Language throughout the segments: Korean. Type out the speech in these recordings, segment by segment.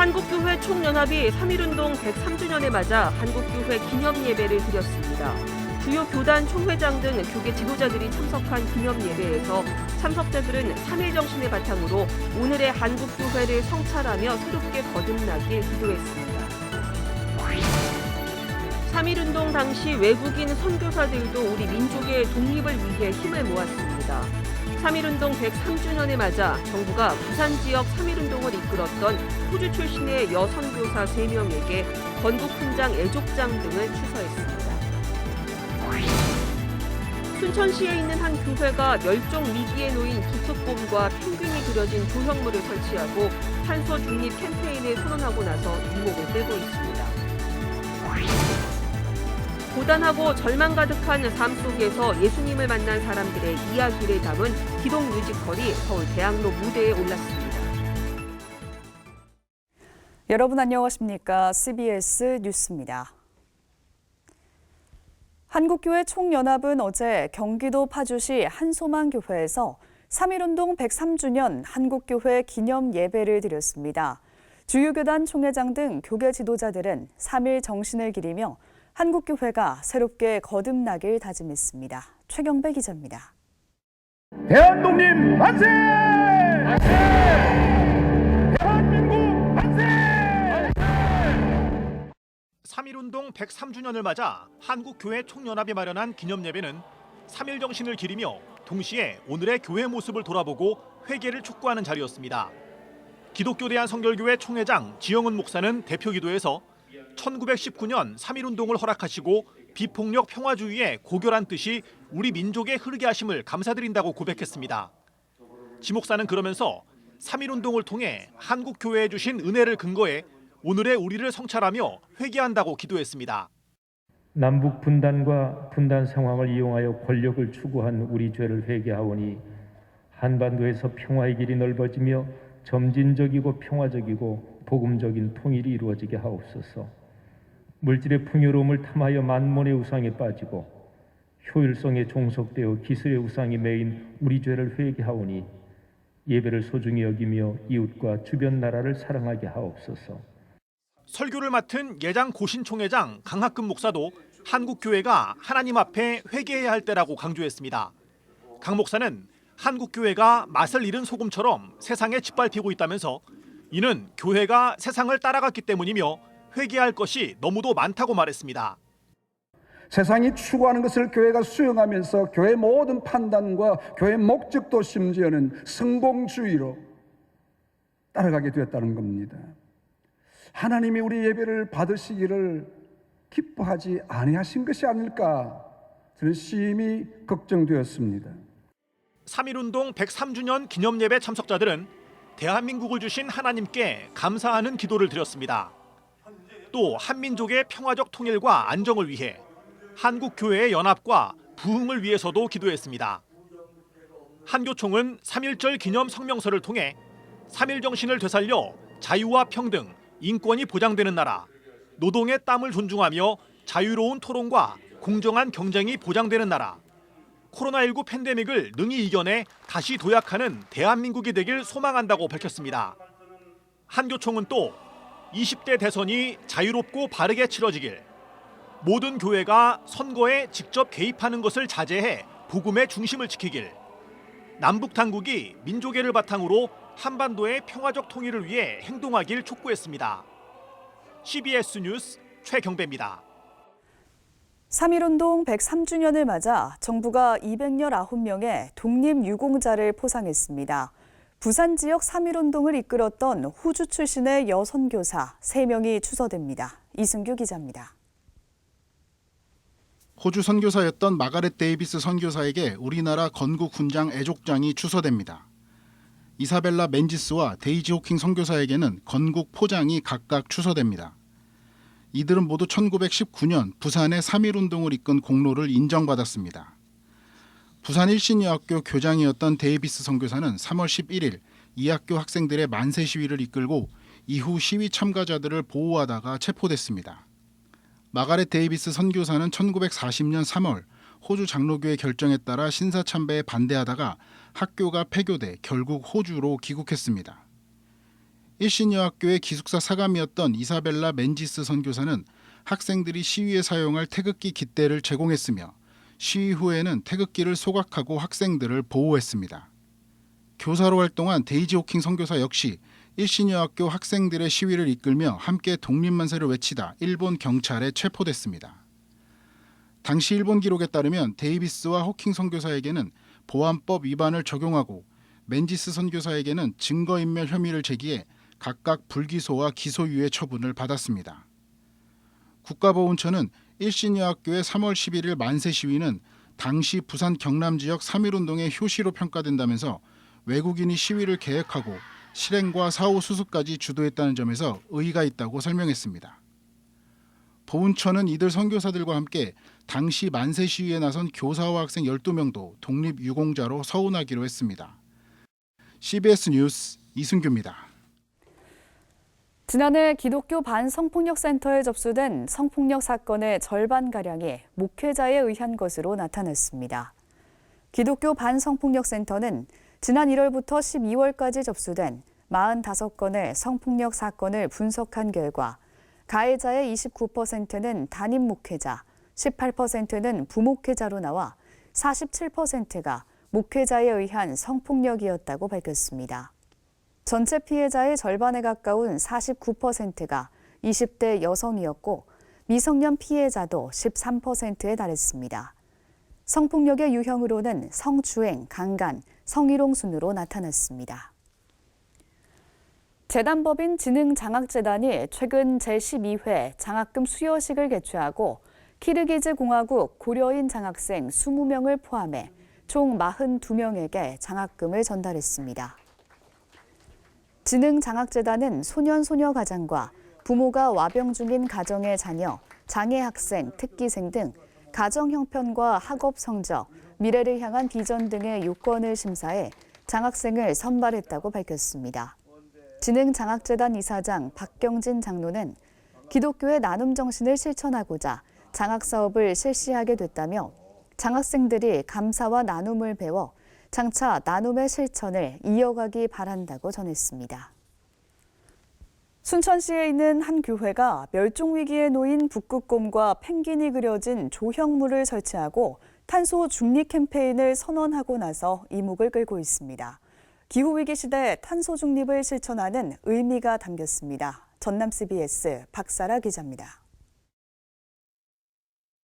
한국교회 총연합이 3.1운동 103주년에 맞아 한국교회 기념예배를 드렸습니다. 주요 교단 총회장 등 교계 지도자들이 참석한 기념예배에서 참석자들은 3.1 정신을 바탕으로 오늘의 한국교회를 성찰하며 새롭게 거듭나길 기도했습니다. 3.1운동 당시 외국인 선교사들도 우리 민족의 독립을 위해 힘을 모았습니다. 3.1운동 103주년에 맞아 정부가 부산 지역 3.1운동을 이끌었던 호주 출신의 여선교사 3명에게 건국훈장 애족장 등을 추서했습니다. 순천시에 있는 한 교회가 멸종 위기에 놓인 북극곰과 펭귄이 그려진 조형물을 설치하고 탄소 중립 캠페인을 선언하고 나서 이목을 끌고 있습니다. 고단하고 절망 가득한 삶 속에서 예수님을 만난 사람들의 이야기를 담은 기동 뮤지컬이 서울 대학로 무대에 올랐습니다. 여러분 안녕하십니까? CBS 뉴스입니다. 한국교회 총연합은 어제 경기도 파주시 한소망교회에서 3.1운동 103주년 한국교회 기념 예배를 드렸습니다. 주요 교단 총회장 등 교계 지도자들은 3.1 정신을 기리며 한국교회가 새롭게 거듭나길 다짐했습니다. 최경배 기자입니다. 대한독립 만세! 만세! 대한민국 만세! 3.1운동 103주년을 맞아 한국교회 총연합이 마련한 기념예배는 3.1 정신을 기리며 동시에 오늘의 교회 모습을 돌아보고 회개를 촉구하는 자리였습니다. 기독교 대한성결교회 총회장 지영은 목사는 대표 기도에서 1919년 3.1운동을 허락하시고 비폭력 평화주의의 고결한 뜻이 우리 민족에 흐르게 하심을 감사드린다고 고백했습니다. 지 목사는 그러면서 3.1운동을 통해 한국교회에 주신 은혜를 근거해 오늘의 우리를 성찰하며 회개한다고 기도했습니다. 남북 분단과 분단 상황을 이용하여 권력을 추구한 우리 죄를 회개하오니 한반도에서 평화의 길이 넓어지며 점진적이고 평화적이고 복음적인 통일이 이루어지게 하옵소서. 물질의 풍요로움을 탐하여 만몬의 우상에 빠지고 효율성에 종속되어 기술의 우상이 메인 우리 죄를 회개하오니 예배를 소중히 여기며 이웃과 주변 나라를 사랑하게 하옵소서. 설교를 맡은 예장 고신총회장 강학금 목사도 한국교회가 하나님 앞에 회개해야 할 때라고 강조했습니다. 강 목사는 한국교회가 맛을 잃은 소금처럼 세상에 짓밟히고 있다면서 이는 교회가 세상을 따라갔기 때문이며 회개할 것이 너무도 많다고 말했습니다. 세상이 추구하는 것을 교회가 수용하면서 교회 모든 판단과 교회 목적도 심지어는 성공주의로 따라가게 되었다는 겁니다. 하나님이 우리 예배를 받으시기를 기뻐하지 아니하신 것이 아닐까 저는 심히 걱정되었습니다. 3.1운동 103주년 기념예배 참석자들은 대한민국을 주신 하나님께 감사하는 기도를 드렸습니다. 또 한민족의 평화적 통일과 안정을 위해 한국교회의 연합과 부흥을 위해서도 기도했습니다. 한교총은 3.1절 기념 성명서를 통해 3.1 정신을 되살려 자유와 평등, 인권이 보장되는 나라, 노동의 땀을 존중하며 자유로운 토론과 공정한 경쟁이 보장되는 나라, 코로나19 팬데믹을 능히 이겨내 다시 도약하는 대한민국이 되길 소망한다고 밝혔습니다. 한교총은 또 20대 대선이 자유롭고 바르게 치러지길, 모든 교회가 선거에 직접 개입하는 것을 자제해 복음의 중심을 지키길, 남북 당국이 민족애를 바탕으로 한반도의 평화적 통일을 위해 행동하길 촉구했습니다. CBS 뉴스 최경배입니다. 3.1운동 103주년을 맞아 정부가 219명의 독립유공자를 포상했습니다. 부산 지역 3.1운동을 이끌었던 호주 출신의 여선교사 3명이 추서됩니다. 이승규 기자입니다. 호주 선교사였던 마가렛 데이비스 선교사에게 우리나라 건국훈장 애족장이 추서됩니다. 이사벨라 맨지스와 데이지 호킹 선교사에게는 건국 포장이 각각 추서됩니다. 이들은 모두 1919년 부산의 3.1운동을 이끈 공로를 인정받았습니다. 부산 일신여학교 교장이었던 데이비스 선교사는 3월 11일 이 학교 학생들의 만세 시위를 이끌고 이후 시위 참가자들을 보호하다가 체포됐습니다. 마가렛 데이비스 선교사는 1940년 3월 호주 장로교의 결정에 따라 신사참배에 반대하다가 학교가 폐교돼 결국 호주로 귀국했습니다. 일신여학교의 기숙사 사감이었던 이사벨라 맨지스 선교사는 학생들이 시위에 사용할 태극기 깃대를 제공했으며 시위 후에는 태극기를 소각하고 학생들을 보호했습니다. 교사로 활동한 데이지 호킹 선교사 역시 일신여학교 학생들의 시위를 이끌며 함께 독립만세를 외치다 일본 경찰에 체포됐습니다. 당시 일본 기록에 따르면 데이비스와 호킹 선교사에게는 보안법 위반을 적용하고 맨지스 선교사에게는 증거인멸 혐의를 제기해 각각 불기소와 기소유예 처분을 받았습니다. 국가보훈처는 일신여학교의 3월 11일 만세 시위는 당시 부산 경남 지역 3.1운동의 효시로 평가된다면서 외국인이 시위를 계획하고 실행과 사후 수습까지 주도했다는 점에서 의의가 있다고 설명했습니다. 보훈처는 이들 선교사들과 함께 당시 만세 시위에 나선 교사와 학생 12명도 독립유공자로 서운하기로 했습니다. CBS 뉴스 이승규입니다. 지난해 기독교 반성폭력센터에 접수된 성폭력 사건의 절반가량이 목회자에 의한 것으로 나타났습니다. 기독교 반성폭력센터는 지난 1월부터 12월까지 접수된 45건의 성폭력 사건을 분석한 결과 가해자의 29%는 담임 목회자, 18%는 부목회자로 나와 47%가 목회자에 의한 성폭력이었다고 밝혔습니다. 전체 피해자의 절반에 가까운 49%가 20대 여성이었고 미성년 피해자도 13%에 달했습니다. 성폭력의 유형으로는 성추행, 강간, 성희롱 순으로 나타났습니다. 재단법인 진흥장학재단이 최근 제12회 장학금 수여식을 개최하고 키르기즈 공화국 고려인 장학생 20명을 포함해 총 42명에게 장학금을 전달했습니다. 진흥장학재단은 소년소녀가장과 부모가 와병 중인 가정의 자녀, 장애 학생, 특기생 등 가정 형편과 학업 성적, 미래를 향한 비전 등의 요건을 심사해 장학생을 선발했다고 밝혔습니다. 진흥장학재단 이사장 박경진 장로는 기독교의 나눔 정신을 실천하고자 장학사업을 실시하게 됐다며 장학생들이 감사와 나눔을 배워 장차 나눔의 실천을 이어가기 바란다고 전했습니다. 순천시에 있는 한 교회가 멸종위기에 놓인 북극곰과 펭귄이 그려진 조형물을 설치하고 탄소 중립 캠페인을 선언하고 나서 이목을 끌고 있습니다. 기후위기 시대 탄소 중립을 실천하는 의미가 담겼습니다. 전남 CBS 박사라 기자입니다.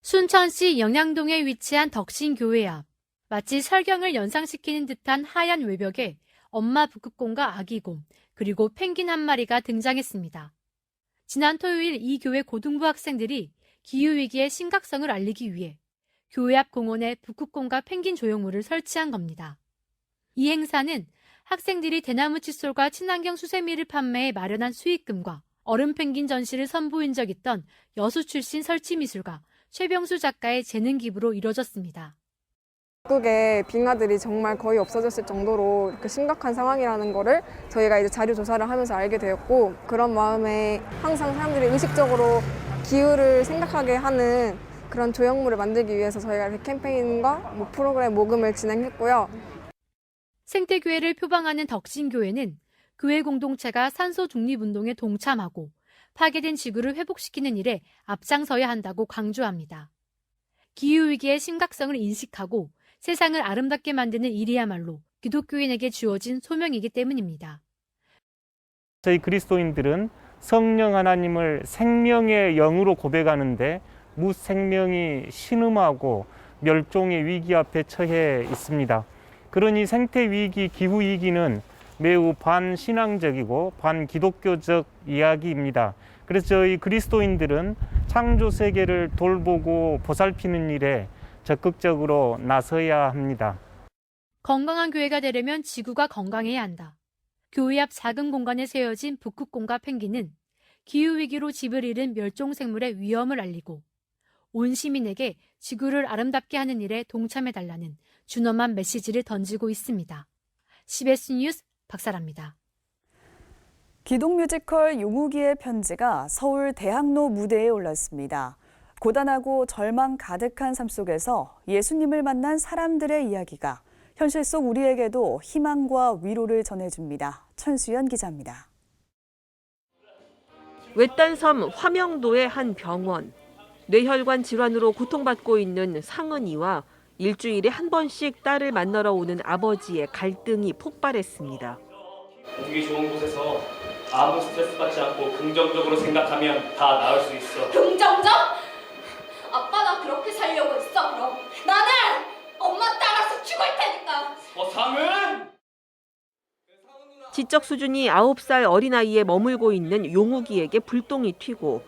순천시 영양동에 위치한 덕신교회 앞. 마치 설경을 연상시키는 듯한 하얀 외벽에 엄마 북극곰과 아기곰, 그리고 펭귄 한 마리가 등장했습니다. 지난 토요일 이 교회 고등부 학생들이 기후위기의 심각성을 알리기 위해 교회 앞 공원에 북극곰과 펭귄 조형물을 설치한 겁니다. 이 행사는 학생들이 대나무 칫솔과 친환경 수세미를 판매해 마련한 수익금과 얼음 펭귄 전시를 선보인 적 있던 여수 출신 설치미술가 최병수 작가의 재능 기부로 이뤄졌습니다. 북극의 빙하들이 정말 거의 없어졌을 정도로 이렇게 심각한 상황이라는 거를 저희가 이제 자료 조사를 하면서 알게 되었고, 그런 마음에 항상 사람들이 의식적으로 기후를 생각하게 하는 그런 조형물을 만들기 위해서 저희가 이렇게 캠페인과 프로그램 모금을 진행했고요. 생태교회를 표방하는 덕신교회는 교회 공동체가 산소 중립운동에 동참하고 파괴된 지구를 회복시키는 일에 앞장서야 한다고 강조합니다. 기후위기의 심각성을 인식하고 세상을 아름답게 만드는 일이야말로 기독교인에게 주어진 소명이기 때문입니다. 저희 그리스도인들은 성령 하나님을 생명의 영으로 고백하는데 무생명이 신음하고 멸종의 위기 앞에 처해 있습니다. 그러니 생태위기, 기후위기는 매우 반신앙적이고 반기독교적 이야기입니다. 그래서 저희 그리스도인들은 창조 세계를 돌보고 보살피는 일에 적극적으로 나서야 합니다. 건강한 교회가 되려면 지구가 건강해야 한다. 교회 앞 작은 공간에 세워진 북극곰과 펭귄은 기후위기로 집을 잃은 멸종생물의 위험을 알리고 온 시민에게 지구를 아름답게 하는 일에 동참해달라는 준엄한 메시지를 던지고 있습니다. CBS 뉴스 박사라입니다. 기독 뮤지컬 용우기의 편지가 서울 대학로 무대에 올랐습니다. 고단하고 절망 가득한 삶 속에서 예수님을 만난 사람들의 이야기가 현실 속 우리에게도 희망과 위로를 전해줍니다. 천수연 기자입니다. 외딴 섬 화명도의 한 병원. 뇌혈관 질환으로 고통받고 있는 상은이와 일주일에 한 번씩 딸을 만나러 오는 아버지의 갈등이 폭발했습니다. 보기 좋은 곳에서 아무 스트레스 받지 않고 긍정적으로 생각하면 다 나을 수 있어. 긍정적? 아빠 나 그렇게 살려고 했어 그럼? 나는 엄마 따라서 죽을 테니까. 서상은! 지적 수준이 9살 어린아이에 머물고 있는 용욱이에게 불똥이 튀고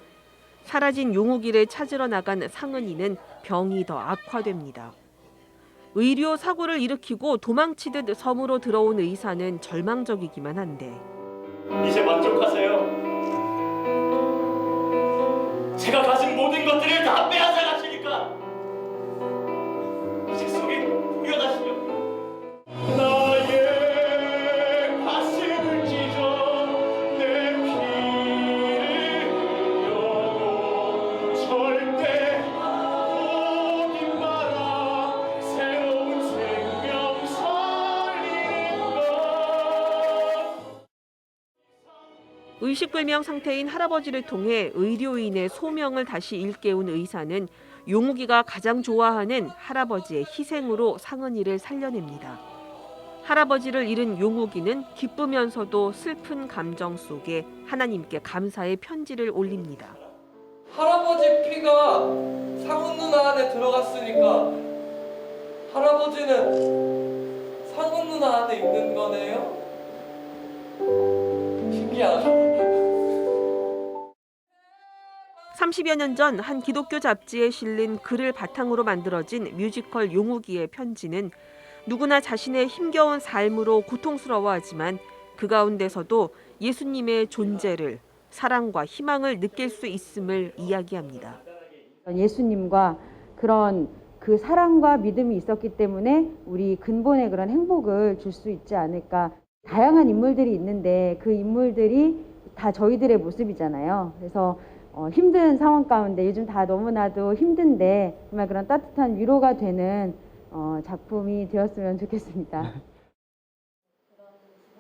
사라진 용욱이를 찾으러 나간 상은이는 병이 더 악화됩니다. 의료 사고를 일으키고 도망치듯 섬으로 들어온 의사는 절망적이기만 한데 이제 만족하세요. 제가 가진 모든 것들을 다 빼앗아 가시니까 이제 속이 후련하시려. 나의 가슴을 찢어 내 피를 흘려도 절대 포기 마라. 새로운 생명 살리는 것. 의식불명 상태인 할아버지를 통해 의료인의 소명을 다시 일깨운 의사는 용욱이가 가장 좋아하는 할아버지의 희생으로 상은이를 살려냅니다. 할아버지를 잃은 용욱이는 기쁘면서도 슬픈 감정 속에 하나님께 감사의 편지를 올립니다. 할아버지 피가 상훈 누나 안에 들어갔으니까 할아버지는 상훈 누나 안에 있는 거네요? 신기하다. 30여 년 전 한 기독교 잡지에 실린 글을 바탕으로 만들어진 뮤지컬 용욱이의 편지는 누구나 자신의 힘겨운 삶으로 고통스러워하지만 그 가운데서도 예수님의 존재를, 사랑과 희망을 느낄 수 있음을 이야기합니다. 예수님과 그런 그 사랑과 믿음이 있었기 때문에 우리 근본의 그런 행복을 줄 수 있지 않을까. 다양한 인물들이 있는데 그 인물들이 다 저희들의 모습이잖아요. 그래서 힘든 상황 가운데 요즘 다 너무나도 힘든데 정말 그런 따뜻한 위로가 되는 작품이 되었으면 좋겠습니다.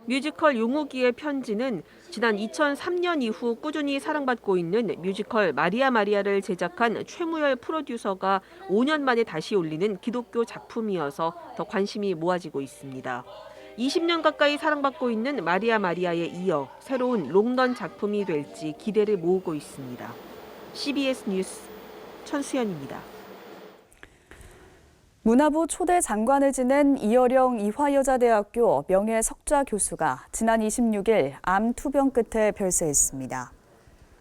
뮤지컬 용욱이의 편지는 지난 2003년 이후 꾸준히 사랑받고 있는 뮤지컬 마리아 마리아를 제작한 최무열 프로듀서가 5년 만에 다시 올리는 기독교 작품이어서 더 관심이 모아지고 있습니다. 20년 가까이 사랑받고 있는 마리아 마리아에 이어 새로운 롱런 작품이 될지 기대를 모으고 있습니다. CBS 뉴스 천수연입니다. 문화부 초대 장관을 지낸 이어령 이화여자대학교 명예석좌 교수가 지난 26일 암 투병 끝에 별세했습니다.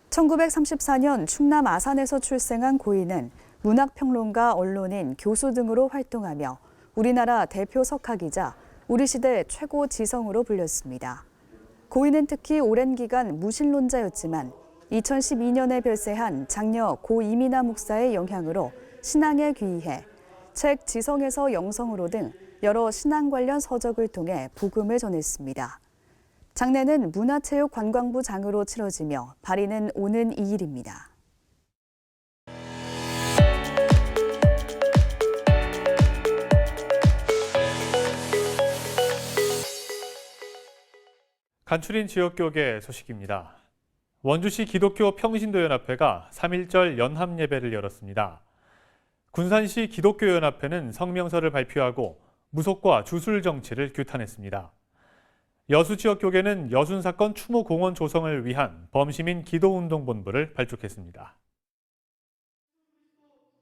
1934년 충남 아산에서 출생한 고인은 문학평론가, 언론인, 교수 등으로 활동하며 우리나라 대표 석학이자 우리 시대 최고 지성으로 불렸습니다. 고인은 특히 오랜 기간 무신론자였지만 2012년에 별세한 장녀 고 이민아 목사의 영향으로 신앙에 귀의해 책 지성에서 영성으로 등 여러 신앙 관련 서적을 통해 복음을 전했습니다. 장례는 문화체육관광부 장으로 치러지며 발인은 오는 2일입니다. 간추린 지역교계 소식입니다. 원주시 기독교 평신도연합회가 3.1절 연합예배를 열었습니다. 군산시 기독교연합회는 성명서를 발표하고 무속과 주술 정치를 규탄했습니다. 여수지역교계는 여순사건 추모공원 조성을 위한 범시민 기도운동본부를 발족했습니다.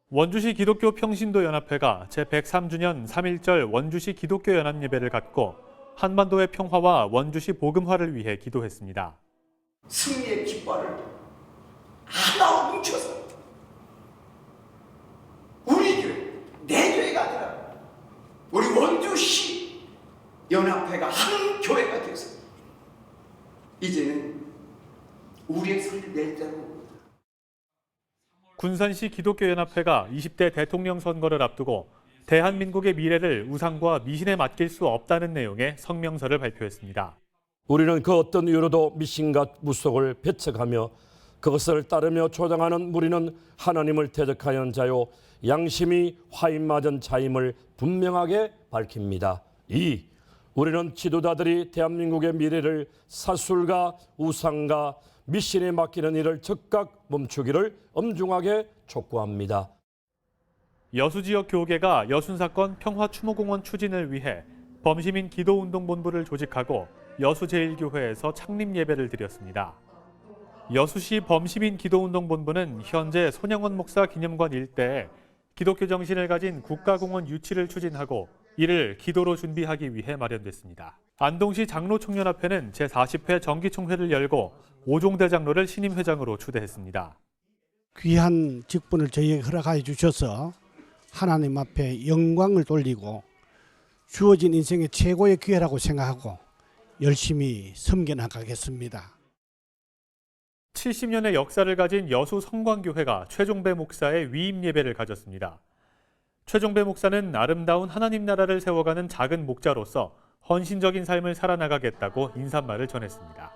원주시 기독교 평신도연합회가 제103주년 3.1절 원주시 기독교연합예배를 갖고 한반도의 평화와 원주시 복음화를 위해 기도했습니다. 승리의 깃발을 하나 뭉쳐서 우리 교회, 내 교회가 아니라 우리 원주시 연합회가 한 교회가 돼서 이제는 우리의 소리를 낼 때로. 군산시 기독교연합회가 20대 대통령 선거를 앞두고 대한민국의 미래를 우상과 미신에 맡길 수 없다는 내용의 성명서를 발표했습니다. 우리는 그 어떤 이유로도 미신과 무속을 배척하며 그것을 따르며 조장하는 무리는 하나님을 대적하는 자요 양심이 화인맞은 자임을 분명하게 밝힙니다. 2. 우리는 지도자들이 대한민국의 미래를 사술과 우상과 미신에 맡기는 일을 즉각 멈추기를 엄중하게 촉구합니다. 여수지역 교계가 여순사건 평화추모공원 추진을 위해 범시민 기도운동본부를 조직하고 여수제일교회에서 창립예배를 드렸습니다. 여수시 범시민 기도운동본부는 현재 손영원 목사 기념관 일대에 기독교 정신을 가진 국가공원 유치를 추진하고 이를 기도로 준비하기 위해 마련됐습니다. 안동시 장로총연합회는 제40회 정기총회를 열고 오종대 장로를 신임 회장으로 추대했습니다. 귀한 직분을 저희에게 허락하여 주셔서 하나님 앞에 영광을 돌리고 주어진 인생의 최고의 기회라고 생각하고 열심히 섬겨나가겠습니다. 70년의 역사를 가진 여수 성광교회가 최종배 목사의 위임 예배를 가졌습니다. 최종배 목사는 아름다운 하나님 나라를 세워가는 작은 목자로서 헌신적인 삶을 살아나가겠다고 인사말을 전했습니다.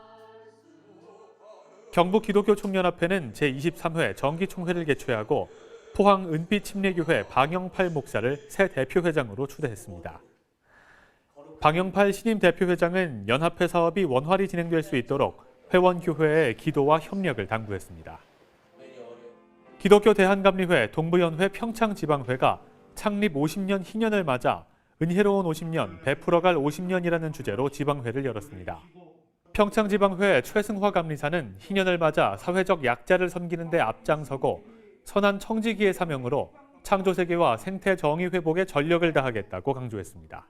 경북기독교총연합회는 제23회 정기총회를 개최하고 포항 은빛침례교회 방영팔 목사를 새 대표회장으로 추대했습니다. 방영팔 신임 대표회장은 연합회 사업이 원활히 진행될 수 있도록 회원교회의 기도와 협력을 당부했습니다. 기독교 대한감리회 동부연회 평창지방회가 창립 50년 희년을 맞아 은혜로운 50년, 베풀어갈 50년이라는 주제로 지방회를 열었습니다. 평창지방회 최승화 감리사는 희년을 맞아 사회적 약자를 섬기는 데 앞장서고 선한 청지기의 사명으로 창조세계와 생태 정의 회복에 전력을 다하겠다고 강조했습니다.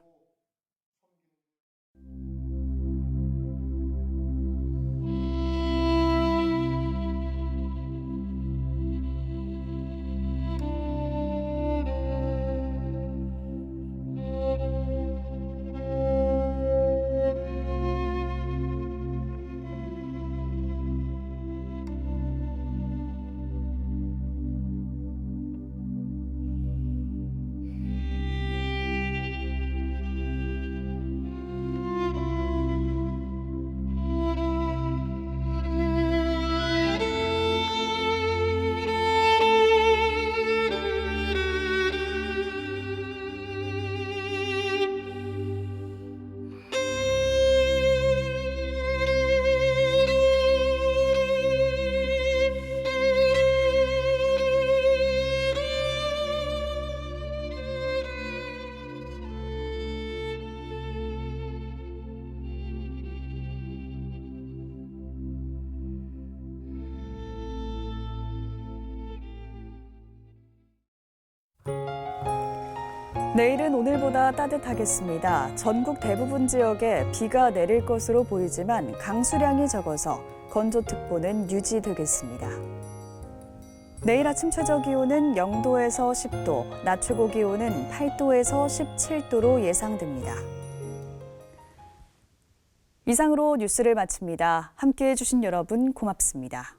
내일은 오늘보다 따뜻하겠습니다. 전국 대부분 지역에 비가 내릴 것으로 보이지만 강수량이 적어서 건조특보는 유지되겠습니다. 내일 아침 최저 기온은 0도에서 10도, 낮 최고 기온은 8도에서 17도로 예상됩니다. 이상으로 뉴스를 마칩니다. 함께해 주신 여러분 고맙습니다.